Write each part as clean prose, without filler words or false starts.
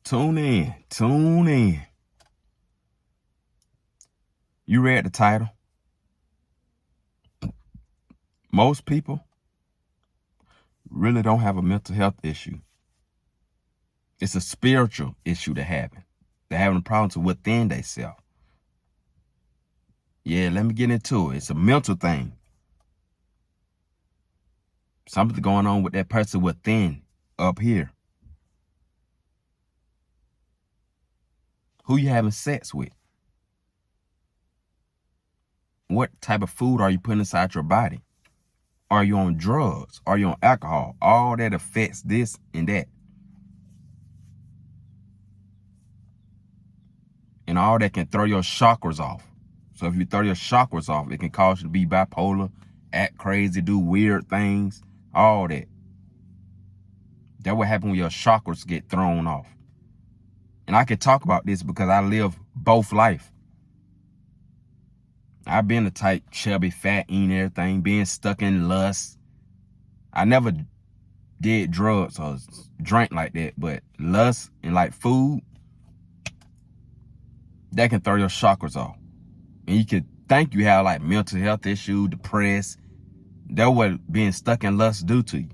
Tune in. Tune in. You read the title? Most people really don't have a mental health issue. It's a spiritual issue they're having. They're having problems within themselves. Yeah, let me get into it. It's a mental thing. Something going on with that person within, up here. Who you having sex with? What type of food are you putting inside your body? Are you on drugs? Are you on alcohol? All that affects this and that. And all that can throw your chakras off. So if you throw your chakras off, it can cause you to be bipolar, act crazy, do weird things, all that. That's what happens when your chakras get thrown off. And I can talk about this because I live both life. I've been the type chubby, fat, eating everything, being stuck in lust. I never did drugs or drank like that, but lust and like food, that can throw your chakras off. And you could think you have like mental health issues, depressed. That's what being stuck in lust do to you.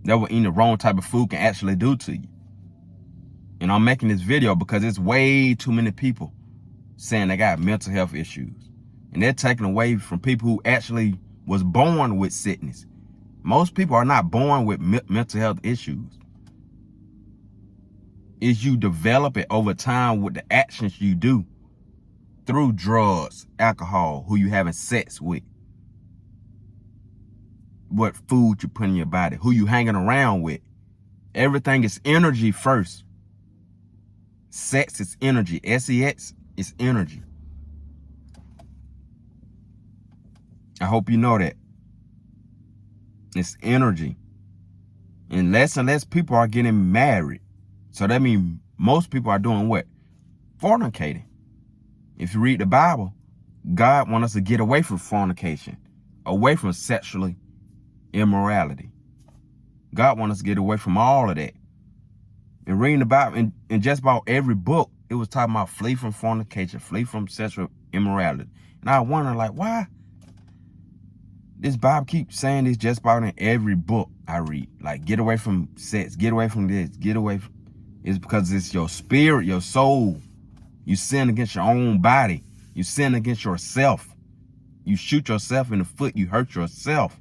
That's what eating the wrong type of food can actually do to you. And I'm making this video because it's way too many people saying they got mental health issues. And they're taking away from people who actually was born with sickness. Most people are not born with mental health issues. It's you develop it over time with the actions you do through drugs, alcohol, who you having sex with, what food you put in your body, who you hanging around with. Everything is energy first. Sex is energy. SEX is energy. I hope you know that. It's energy. And less people are getting married. So that means most people are doing what? Fornicating. If you read the Bible, God wants us to get away from fornication, away from sexually immorality. God wants us to get away from all of that. And reading the Bible, in just about every book, it was talking about flee from fornication, flee from sexual immorality. And I wonder, like, why this Bible keeps saying this just about in every book I read? Like, get away from sex, get away from this, get away from... It's because it's your spirit, your soul. You sin against your own body. You sin against yourself. You shoot yourself in the foot. You hurt yourself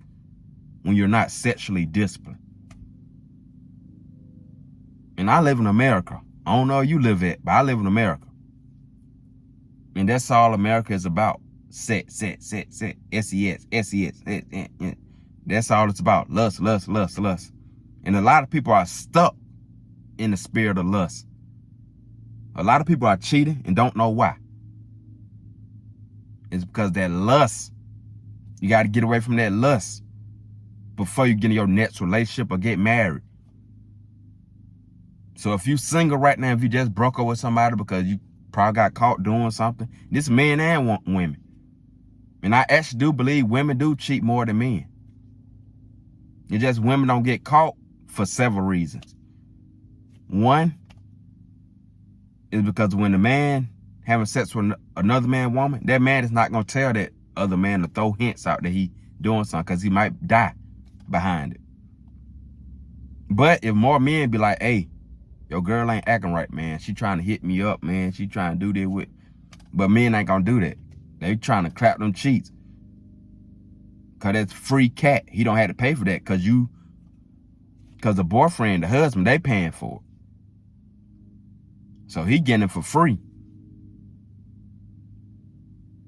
when you're not sexually disciplined. And I live in America. I don't know where you live at, but I live in America. And that's all America is about. Sex, SEX. That's all it's about. Lust. And a lot of people are stuck in the spirit of lust. A lot of people are cheating and don't know why. It's because that lust, you got to get away from that lust before you get in your next relationship or get married. So if you single right now, if you just broke up with somebody because you probably got caught doing something, this men and women. And I actually do believe women do cheat more than men. It's just women don't get caught for several reasons. One is because when the man having sex with another man, woman, that man is not going to tell that other man to throw hints out that he doing something because he might die behind it. But if more men be like, hey, your girl ain't acting right, man. She trying to hit me up, man. She trying to do this with... But men ain't going to do that. They trying to clap them cheeks. Because that's free cat. He don't have to pay for that because the boyfriend, the husband, they paying for it. So he getting it for free.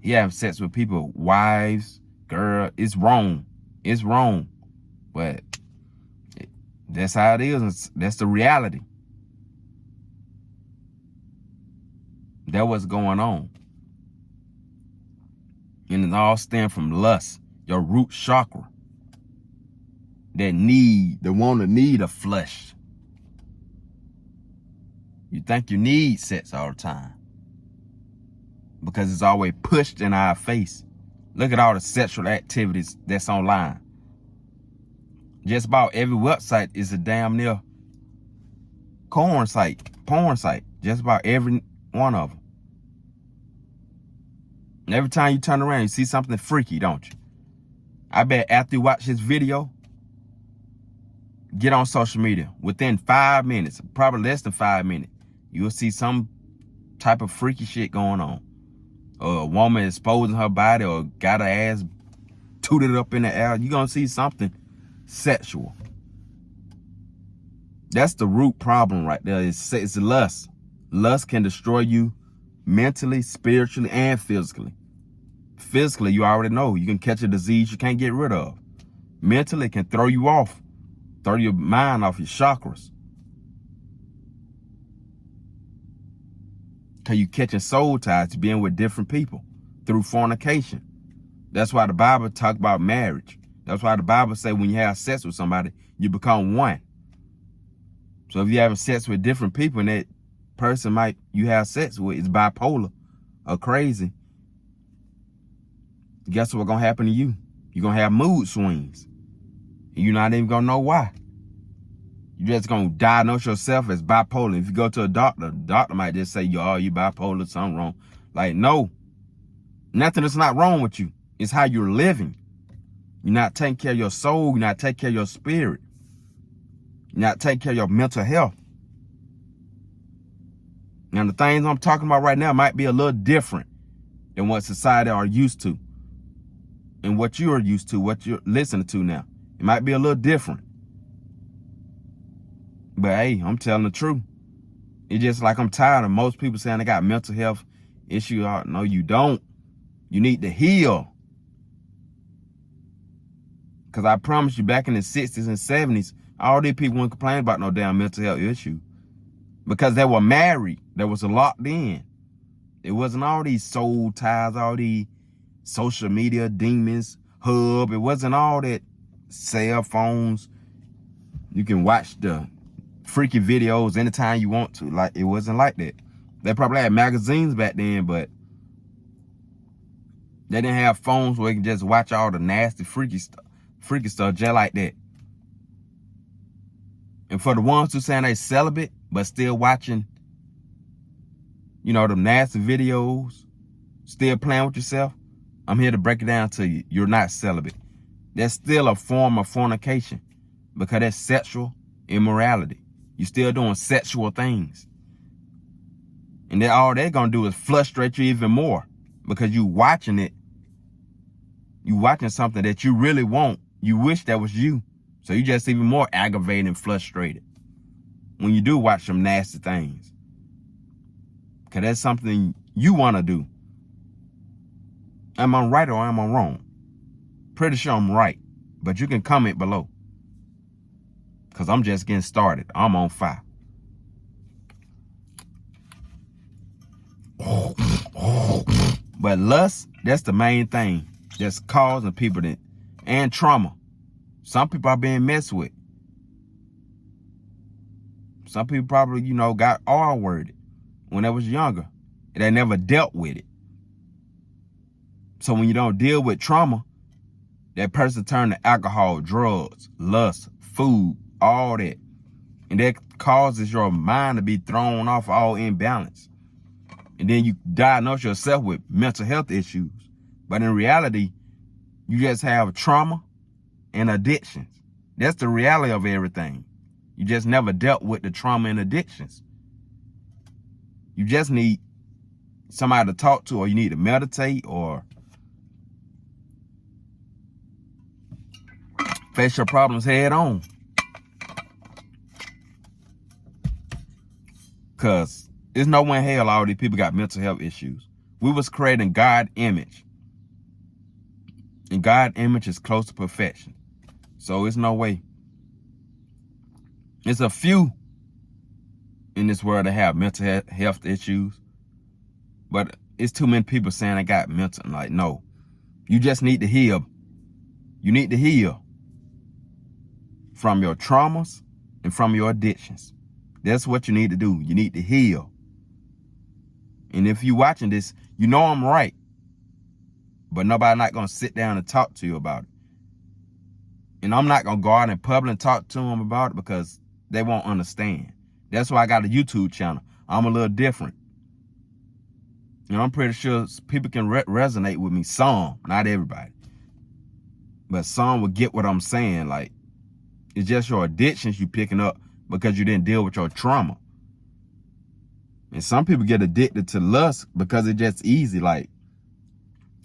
He having sex with people, wives, girl. It's wrong. It's wrong. But that's how it is. That's the reality. That's what's going on. And it all stems from lust, your root chakra. That need of flesh. You think you need sex all the time because it's always pushed in our face. Look at all the sexual activities that's online. Just about every website is a damn near porn site. porn site. Just about every one of them. And every time you turn around, you see something freaky, don't you? I bet after you watch this video, get on social media. Within 5 minutes, probably less than 5 minutes, you'll see some type of freaky shit going on. Or a woman exposing her body or got her ass tooted up in the air. You're going to see something sexual. That's the root problem right there. It's lust. Lust can destroy you mentally, spiritually, and physically. Physically, you already know. You can catch a disease you can't get rid of. Mentally, it can throw you off. Throw your mind off, your chakras. Because you catching soul ties, being with different people through fornication. That's why the Bible talk about marriage. That's why the Bible say when you have sex with somebody, you become one. So if you having sex with different people and that person you have sex with is bipolar or crazy, guess what's going to happen to you? You're going to have mood swings. And you're not even going to know why. You're just going to diagnose yourself as bipolar. If you go to a doctor, the doctor might just say, you bipolar, something wrong. Like, no. Nothing is not wrong with you. It's how you're living. You're not taking care of your soul. You're not taking care of your spirit. You're not taking care of your mental health. Now, the things I'm talking about right now might be a little different than what society are used to. And what you are used to, what you're listening to now. It might be a little different. But hey, I'm telling the truth. It's just like I'm tired of most people saying they got mental health issues. No, you don't. You need to heal. Because I promise you, back in the 60s and 70s, all these people wouldn't complain about no damn mental health issue. Because they were married. They was locked in. It wasn't all these soul ties, all these social media demons, hub. It wasn't all that cell phones. You can watch the freaky videos anytime you want to. Like, it wasn't like that. They probably had magazines back then, but they didn't have phones where you can just watch all the nasty, freaky stuff just like that. And for the ones who saying they celibate, but still watching, them nasty videos, still playing with yourself, I'm here to break it down to you. You're not celibate. That's still a form of fornication because that's sexual immorality. You're still doing sexual things. And then all they're going to do is frustrate you even more because you watching it. You watching something that you really want. You wish that was you. So you just even more aggravated and frustrated when you do watch some nasty things. Because that's something you want to do. Am I right or am I wrong? Pretty sure I'm right. But you can comment below. Because I'm just getting started. I'm on fire. But lust, that's the main thing that's causing people that, and trauma. Some people are being messed with. Some people probably, got R-worded when they was younger. And they never dealt with it. So when you don't deal with trauma, that person turn to alcohol, drugs, lust, food, all that. And that causes your mind to be thrown off, all imbalance. And then you diagnose yourself with mental health issues. But in reality, you just have trauma and addictions. That's the reality of everything. You just never dealt with the trauma and addictions. You just need somebody to talk to, or you need to meditate, or face your problems head on. Because there's no way in hell all these people got mental health issues. We was created in God's image. And God's image is close to perfection. So it's no way. It's a few in this world that have mental health issues. But it's too many people saying they got mental. Like, no. You just need to heal. You need to heal from your traumas and from your addictions. That's what you need to do. You need to heal. And if you're watching this, you know I'm right. But nobody not going to sit down and talk to you about it. And I'm not going to go out in public and talk to them about it because they won't understand. That's why I got a YouTube channel. I'm a little different. And I'm pretty sure people can resonate with me. Some, not everybody. But some will get what I'm saying. Like, it's just your addictions you picking up because you didn't deal with your trauma. And some people get addicted to lust because it's just easy. Like,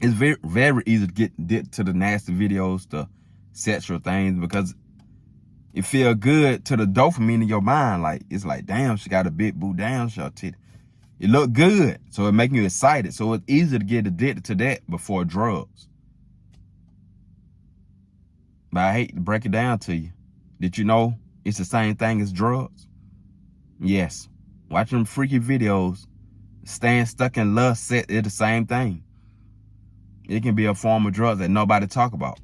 it's very, very easy to get addicted to the nasty videos, the sexual things, because it feel good to the dopamine in your mind. Like, it's like, damn, she got a big boo, damn, short titty. It look good, so it making you excited. So it's easy to get addicted to that before drugs. But I hate to break it down to you. Did you know it's the same thing as drugs? Yes. Watching freaky videos, staying stuck in lust, sex, it's the same thing. It can be a form of drugs that nobody talk about.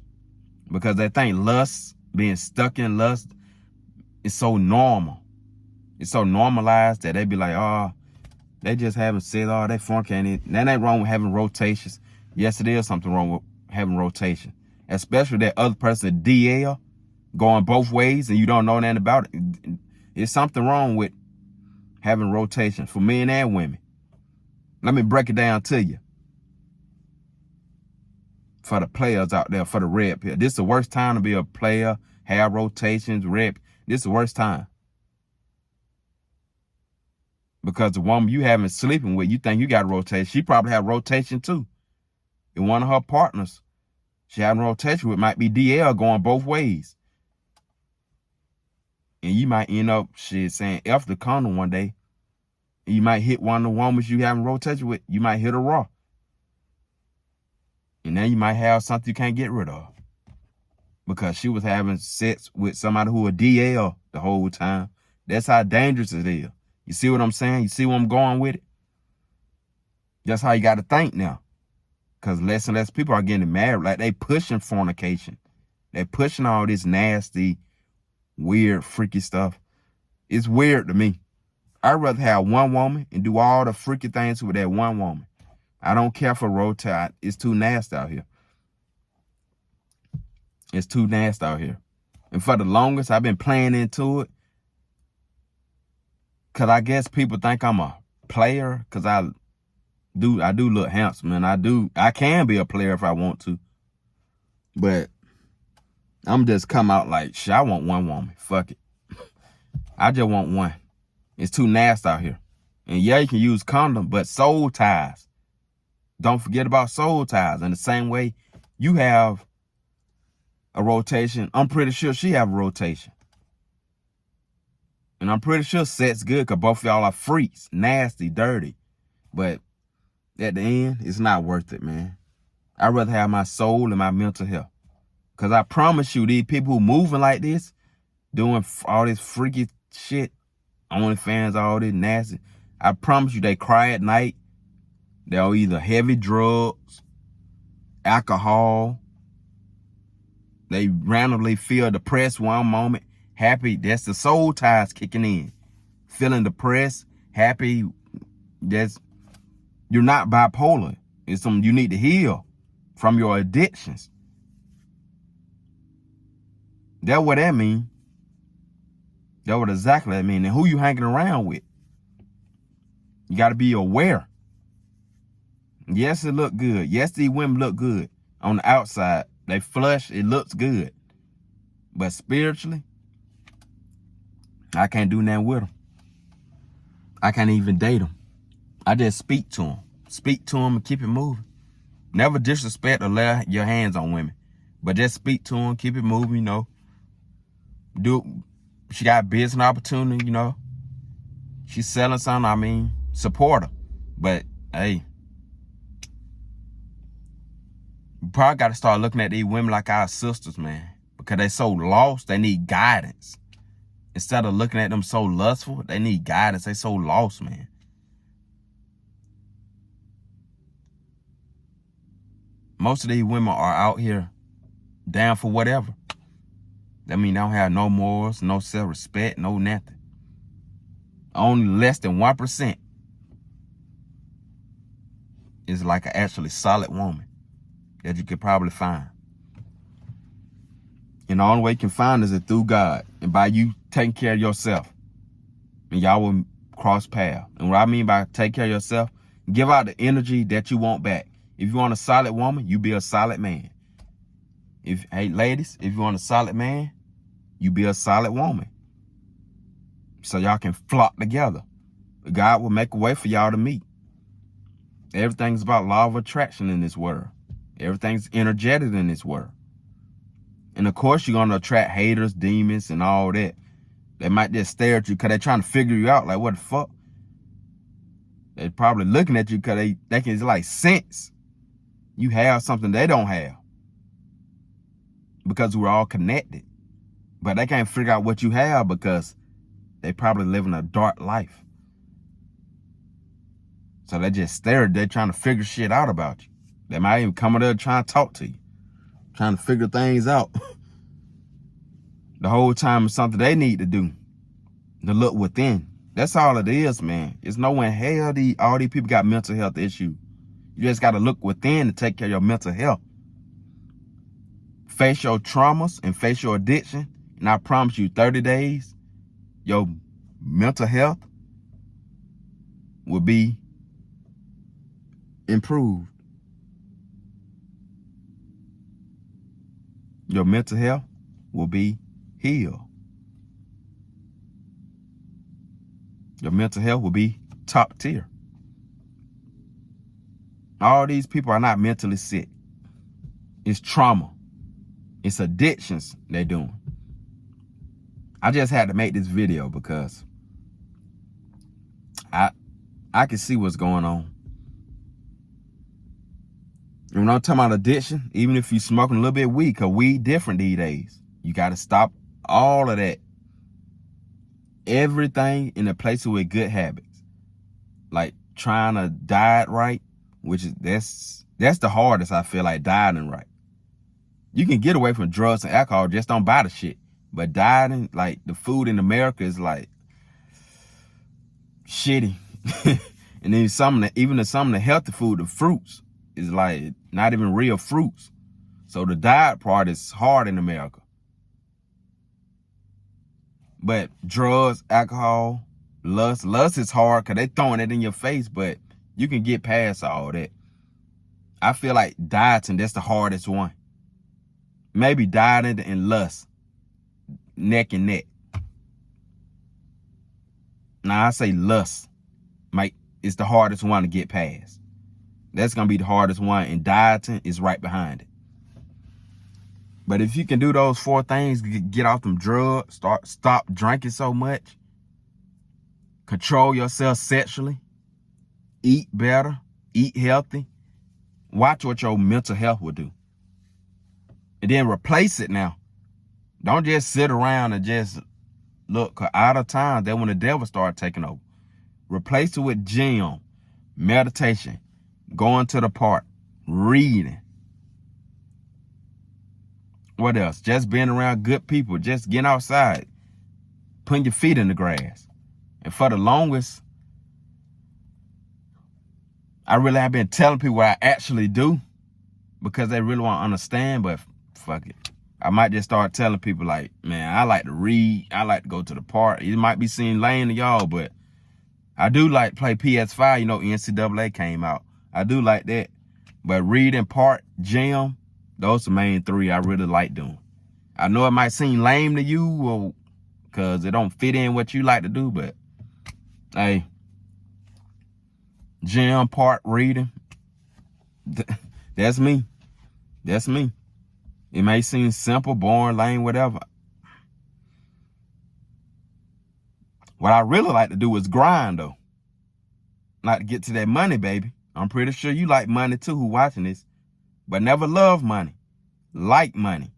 Because they think lust, being stuck in lust, is so normal. It's so normalized that they be like, oh, they just haven't said, oh, they fornicating. That ain't wrong with having rotations. Yes, it is something wrong with having rotation. Especially that other person, DL, going both ways and you don't know nothing about it. It's something wrong with having rotation for men and women. Let me break it down to you. For the players out there, for the red pill. This is the worst time to be a player, have rotations, red. This is the worst time. Because the woman you having sleeping with, you think you got a rotation. She probably have rotation too. And one of her partners she having rotation with might be DL going both ways. And you might end up saying F the condom one day. And you might hit one of the women you having rotation with. You might hit her raw. And then you might have something you can't get rid of. Because she was having sex with somebody who was DL the whole time. That's how dangerous it is. You see what I'm saying? You see where I'm going with it? That's how you got to think now. Because less and less people are getting married. Like, they pushing fornication. They pushing all this nasty, weird, freaky stuff. It's weird to me. I'd rather have one woman and do all the freaky things with that one woman. I don't care for rotate. It's too nasty out here. It's too nasty out here. And for the longest, I've been playing into it. Because I guess people think I'm a player. Because I do look handsome. And I can be a player if I want to. But I'm just come out like, shit, I want one woman. Fuck it. I just want one. It's too nasty out here. And yeah, you can use condom, but soul ties. Don't forget about soul ties. In the same way you have a rotation, I'm pretty sure she have a rotation. And I'm pretty sure sex good because both of y'all are freaks, nasty, dirty. But at the end, it's not worth it, man. I'd rather have my soul and my mental health. Because I promise you, these people who moving like this, doing all this freaky shit, OnlyFans, all this nasty, I promise you they cry at night. They'll either heavy drugs, alcohol. They randomly feel depressed one moment, happy. That's the soul ties kicking in. Feeling depressed, happy. You're not bipolar. It's something you need to heal from your addictions. That's what that mean. That's what exactly that mean. And who you hanging around with? You got to be aware. Yes, it look good. Yes, these women look good on the outside. They flush, it looks good. But spiritually, I can't do nothing with them. I can't even date them. I just speak to them. Speak to them and keep it moving. Never disrespect or lay your hands on women. But just speak to them, keep it moving, you know. She got business opportunity, you know. She's selling something, support her. But, hey, we probably got to start looking at these women like our sisters, man. Because they so lost, they need guidance. Instead of looking at them so lustful, they need guidance. They so lost, man. Most of these women are out here down for whatever. That mean they don't have no morals, no self-respect, no nothing. Only less than 1% is like an actually solid woman that you could probably find. And the only way you can find is through God and by you taking care of yourself. and y'all will cross paths. And what I mean by take care of yourself, give out the energy that you want back. If you want a solid woman, you be a solid man. Hey, ladies, if you want a solid man, you be a solid woman. So y'all can flock together. God will make a way for y'all to meet. Everything's about law of attraction in this world. Everything's energetic in this world. And of course, you're going to attract haters, demons, and all that. They might just stare at you because they're trying to figure you out. Like, what the fuck? They're probably looking at you because they can like sense you have something they don't have. Because we're all connected. But they can't figure out what you have because they probably living a dark life. So they just stare. They're trying to figure shit out about you. They might even come up there trying to talk to you. Trying to figure things out. The whole time it's something they need to do. To look within. That's all it is, man. It's no one hell all these people got mental health issues. You just got to look within to take care of your mental health. Face your traumas and face your addiction. And I promise you 30 days, your mental health will be improved. Your mental health will be healed. Your mental health will be top tier. All these people are not mentally sick. It's trauma. It's addictions they're doing. I just had to make this video because I can see what's going on. And when I'm talking about addiction, even if you're smoking a little bit of weed, because weed different these days. You got to stop all of that. Everything in a place with good habits. Like trying to diet right, which is that's the hardest, I feel like, dieting right. You can get away from drugs and alcohol, just don't buy the shit. But dieting, like the food in America is like shitty. And then some of the healthy food, the fruits, is like not even real fruits. So the diet part is hard in America. But drugs, alcohol, lust is hard because they throwing it in your face, but you can get past all that. I feel like dieting, that's the hardest one. Maybe dieting and lust, neck and neck. Now I say lust, it's the hardest one to get past. That's going to be the hardest one, and dieting is right behind it. But if you can do those 4 things, get off them drugs, stop drinking so much, control yourself sexually, eat better, eat healthy, watch what your mental health will do. And then replace it now. Don't just sit around and just look, because out of time, then when the devil starts taking over. Replace it with gym, meditation, going to the park, reading. What else? Just being around good people. Just getting outside. Putting your feet in the grass. And for the longest, I really have been telling people what I actually do. Because they really want to understand. But fuck it. I might just start telling people like, man, I like to read. I like to go to the park. It might be seem lame to y'all, but I do like to play PS5. You know, NCAA came out. I do like that. But reading, park, gym, those are the main 3 I really like doing. I know it might seem lame to you or because it don't fit in what you like to do, but hey, gym, park, reading, that's me. That's me. It may seem simple, boring, lame, whatever. What I really like to do is grind, though. Like to get to that money, baby. I'm pretty sure you like money, too, who watching this. But never love money. Like money.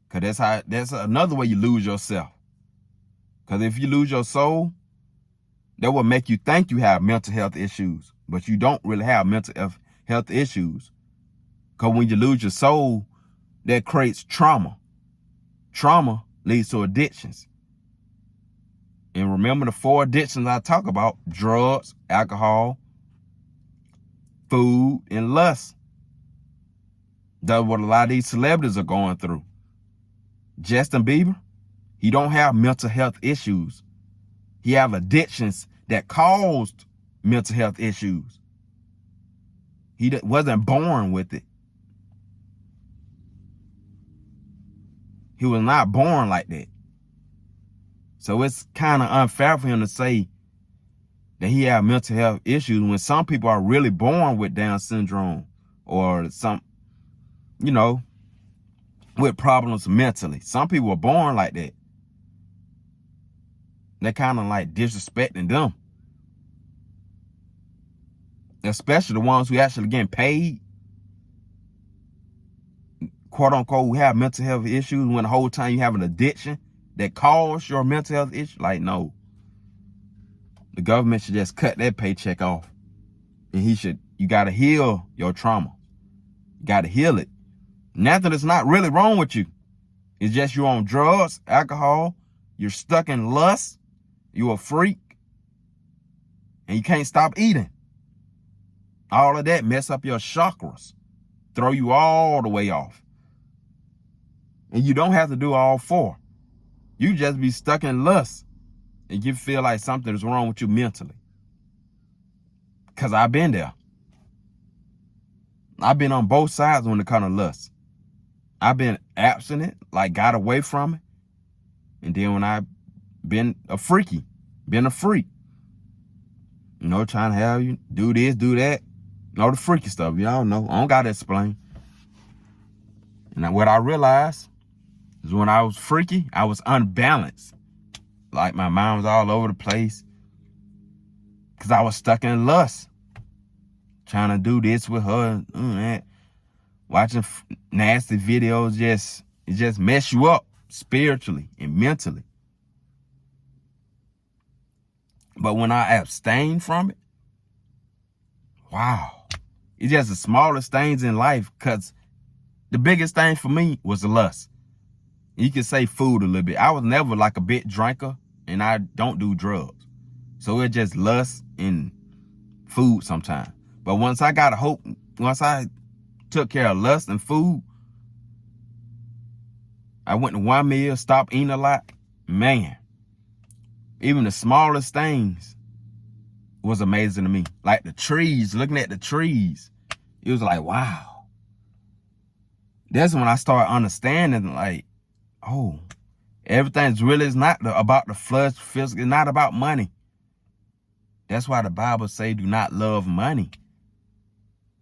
Because that's another way you lose yourself. Because if you lose your soul, that will make you think you have mental health issues. But you don't really have mental health issues. Because when you lose your soul, that creates trauma. Trauma leads to addictions. And remember the 4 addictions I talk about: drugs, alcohol, food, and lust. That's what a lot of these celebrities are going through. Justin Bieber, he don't have mental health issues. He have addictions that caused mental health issues. He wasn't born with it. He was not born like that. So it's kind of unfair for him to say that he have mental health issues when some people are really born with Down syndrome or some, you know, with problems mentally. Some people are born like that. They're kind of like disrespecting them. Especially the ones who actually getting paid, quote unquote, who have mental health issues when the whole time you have an addiction that causes your mental health issue. Like, no. The government should just cut that paycheck off. And you got to heal your trauma. You got to heal it. Nothing is not really wrong with you. It's just you're on drugs, alcohol, you're stuck in lust, you're a freak, and you can't stop eating. All of that mess up your chakras, throw you all the way off. And you don't have to do all four. You just be stuck in lust and you feel like something is wrong with you mentally. Because I've been there. I've been on both sides when it comes to lust. I've been abstinent, like got away from it. And then when I've been a freak. You know, trying to have you do this, do that. All the freaky stuff, y'all know. I don't got to explain. And what I realized is when I was freaky, I was unbalanced. Like my mind was all over the place. Because I was stuck in lust. Trying to do this with her. Watching nasty videos, it just mess you up spiritually and mentally. But when I abstained from it, wow. It's just the smallest things in life, because the biggest thing for me was the lust. You can say food a little bit. I was never like a big drinker, and I don't do drugs. So it's just lust and food sometimes. But once I took care of lust and food, I went to one meal, stopped eating a lot. Man, even the smallest things was amazing to me. Like the trees, looking at the trees, it was like, wow. That's when I started understanding, like, oh, everything's really is not about the flesh, physical. It's not about money. That's why the Bible say do not love money.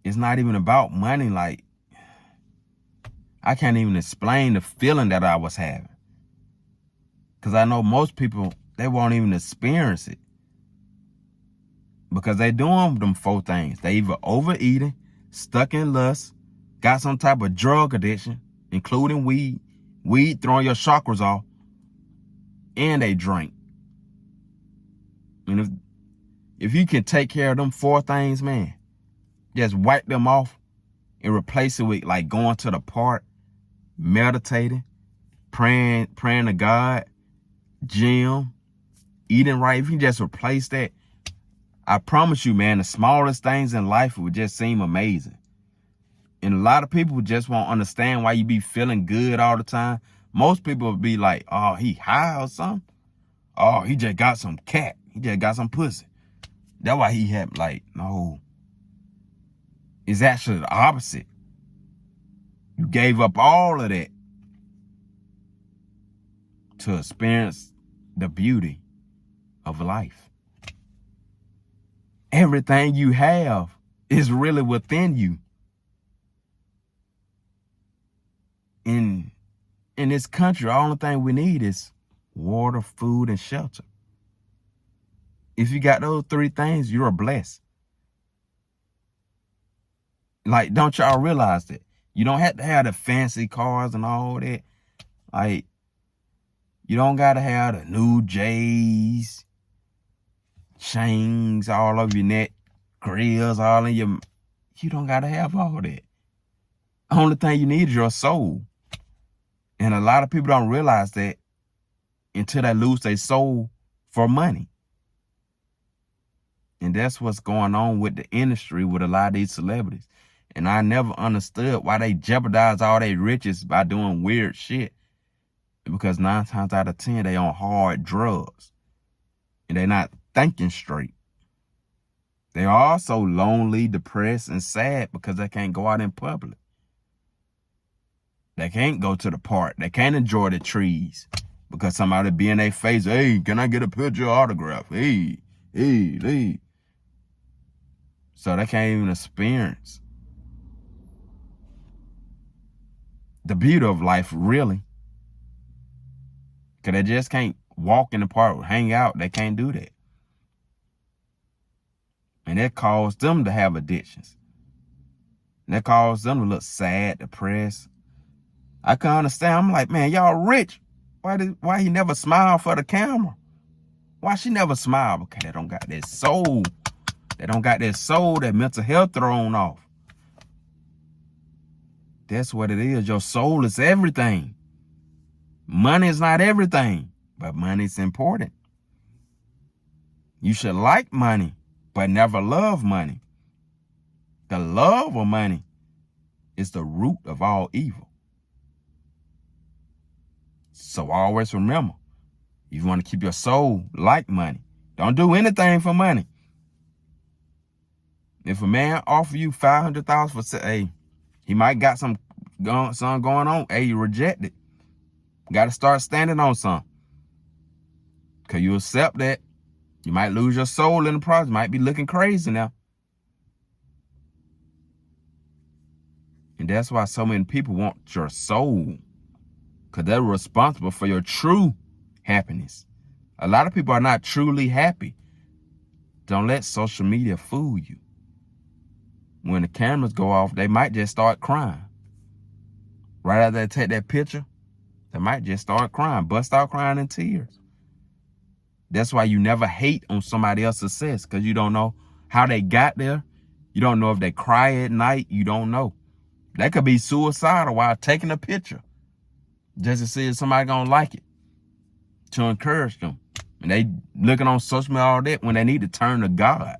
It's not even about money. Like, I can't even explain the feeling that I was having. Because I know most people, they won't even experience it. Because they doing them four things. They either overeating, stuck in lust, got some type of drug addiction, including weed throwing your chakras off, and they drink. And if you can take care of them four things, man, just wipe them off and replace it with like going to the park, meditating, praying to God, gym, eating right. If you just replace that, I promise you, man, the smallest things in life would just seem amazing. And a lot of people just won't understand why you be feeling good all the time. Most people will be like, oh, he high or something. Oh, he just got some cat. He just got some pussy. That's why he had, like, no. It's actually the opposite. You gave up all of that to experience the beauty of life. Everything you have is really within you. In this country, the only thing we need is water, food, and shelter. If you got those three things, you're blessed. Like, don't y'all realize that? You don't have to have the fancy cars and all that. Like, you don't got to have the new J's, chains all over your neck, grills all in your... You don't got to have all that. The only thing you need is your soul. And a lot of people don't realize that until they lose their soul for money. And that's what's going on with the industry with a lot of these celebrities. And I never understood why they jeopardize all their riches by doing weird shit. Because 9 times out of 10, they on hard drugs. and they're not thinking straight. They're also lonely, depressed, and sad because they can't go out in public. They can't go to the park. They can't enjoy the trees because somebody be in their face, hey, can I get a picture autograph? Hey. So they can't even experience the beauty of life, really. Because they just can't walk in the park, hang out. They can't do that. And that caused them to have addictions. And that caused them to look sad, depressed. I can understand. I'm like, man, y'all rich. Why he never smile for the camera? Why she never smile? Because they don't got that soul. They don't got that soul, that mental health thrown off. That's what it is. Your soul is everything. Money is not everything, but money is important. You should like money, but never love money. The love of money is the root of all evil. So always remember, if you want to keep your soul like money, don't do anything for money. If a man offer you $500 for, hey, he might got something going on. Hey, you reject it. Got to start standing on something. Because you accept that, you might lose your soul in the process. You might be looking crazy now. And that's why so many people want your soul. Because they're responsible for your true happiness. A lot of people are not truly happy. Don't let social media fool you. When the cameras go off, they might just start crying. Right after they take that picture, they might just start crying, bust out crying in tears. That's why you never hate on somebody else's success, because you don't know how they got there. You don't know if they cry at night. You don't know. They could be suicidal while taking a picture just to see if somebody gonna like it, to encourage them. And they looking on social media all that when they need to turn to God.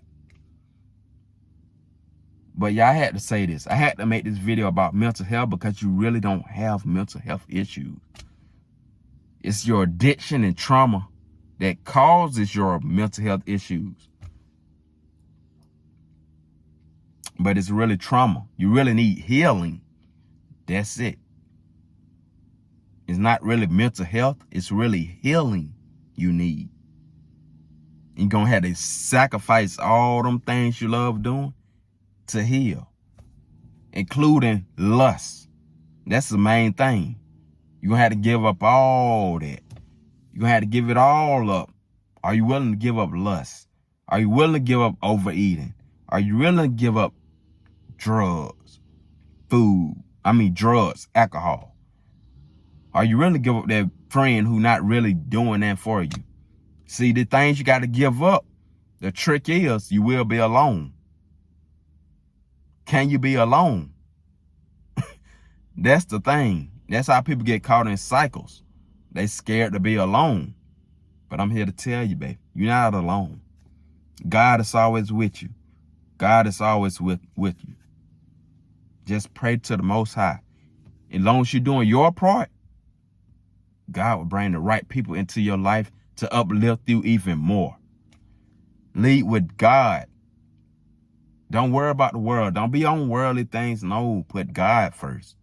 But yeah, I had to say this. I had to make this video about mental health because you really don't have mental health issues. It's your addiction and trauma that causes your mental health issues. But it's really trauma. You really need healing. That's it. It's not really mental health. It's really healing you need. You're going to have to sacrifice all them things you love doing to heal, including lust. That's the main thing. You're going to have to give up all that. You're going to have to give it all up. Are you willing to give up lust? Are you willing to give up overeating? Are you willing to give up drugs, drugs, alcohol? Are you willing to give up that friend who not really doing that for you? See, the things you got to give up, the trick is you will be alone. Can you be alone? That's the thing. That's how people get caught in cycles. They scared to be alone. But I'm here to tell you, babe, you're not alone. God is always with you. God is always with you. Just pray to the Most High. As long as you're doing your part, God will bring the right people into your life to uplift you even more. Lead with God. Don't worry about the world. Don't be on worldly things. No, put God first.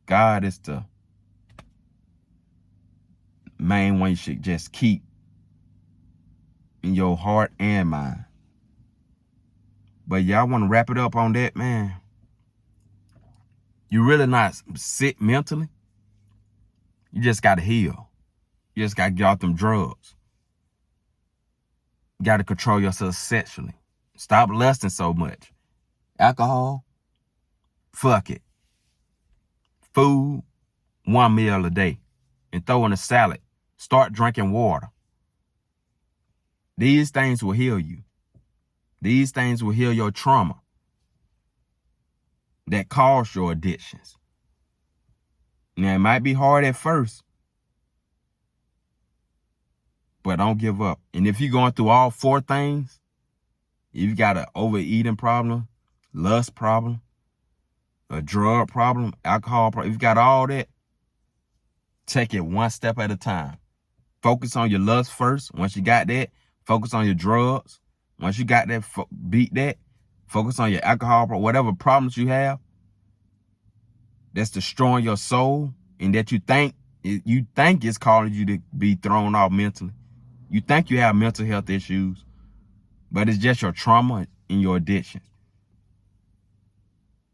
God is the main one you should just keep in your heart and mind. But y'all want to wrap it up on that, man. You're really not sick mentally. You just got to heal. You just got to get off them drugs. You got to control yourself sexually. Stop lusting so much. Alcohol, fuck it. Food, 1 meal a day. And throw in a salad. Start drinking water. These things will heal you. These things will heal your trauma that caused your addictions. Now, it might be hard at first, but don't give up. And if you're going through all 4 things, if you got an overeating problem, lust problem, a drug problem, alcohol problem, if you got all that, take it one step at a time. Focus on your lust first. Once you got that, focus on your drugs. Once you got that, beat that. Focus on your alcohol, whatever problems you have that's destroying your soul and that you think is calling you to be thrown off mentally. You think you have mental health issues, but it's just your trauma and your addiction.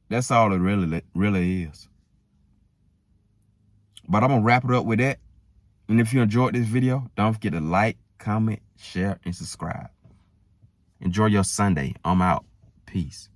That's all it really is. But I'm going to wrap it up with that. And if you enjoyed this video, don't forget to like, comment, share, and subscribe. Enjoy your Sunday. I'm out. Peace.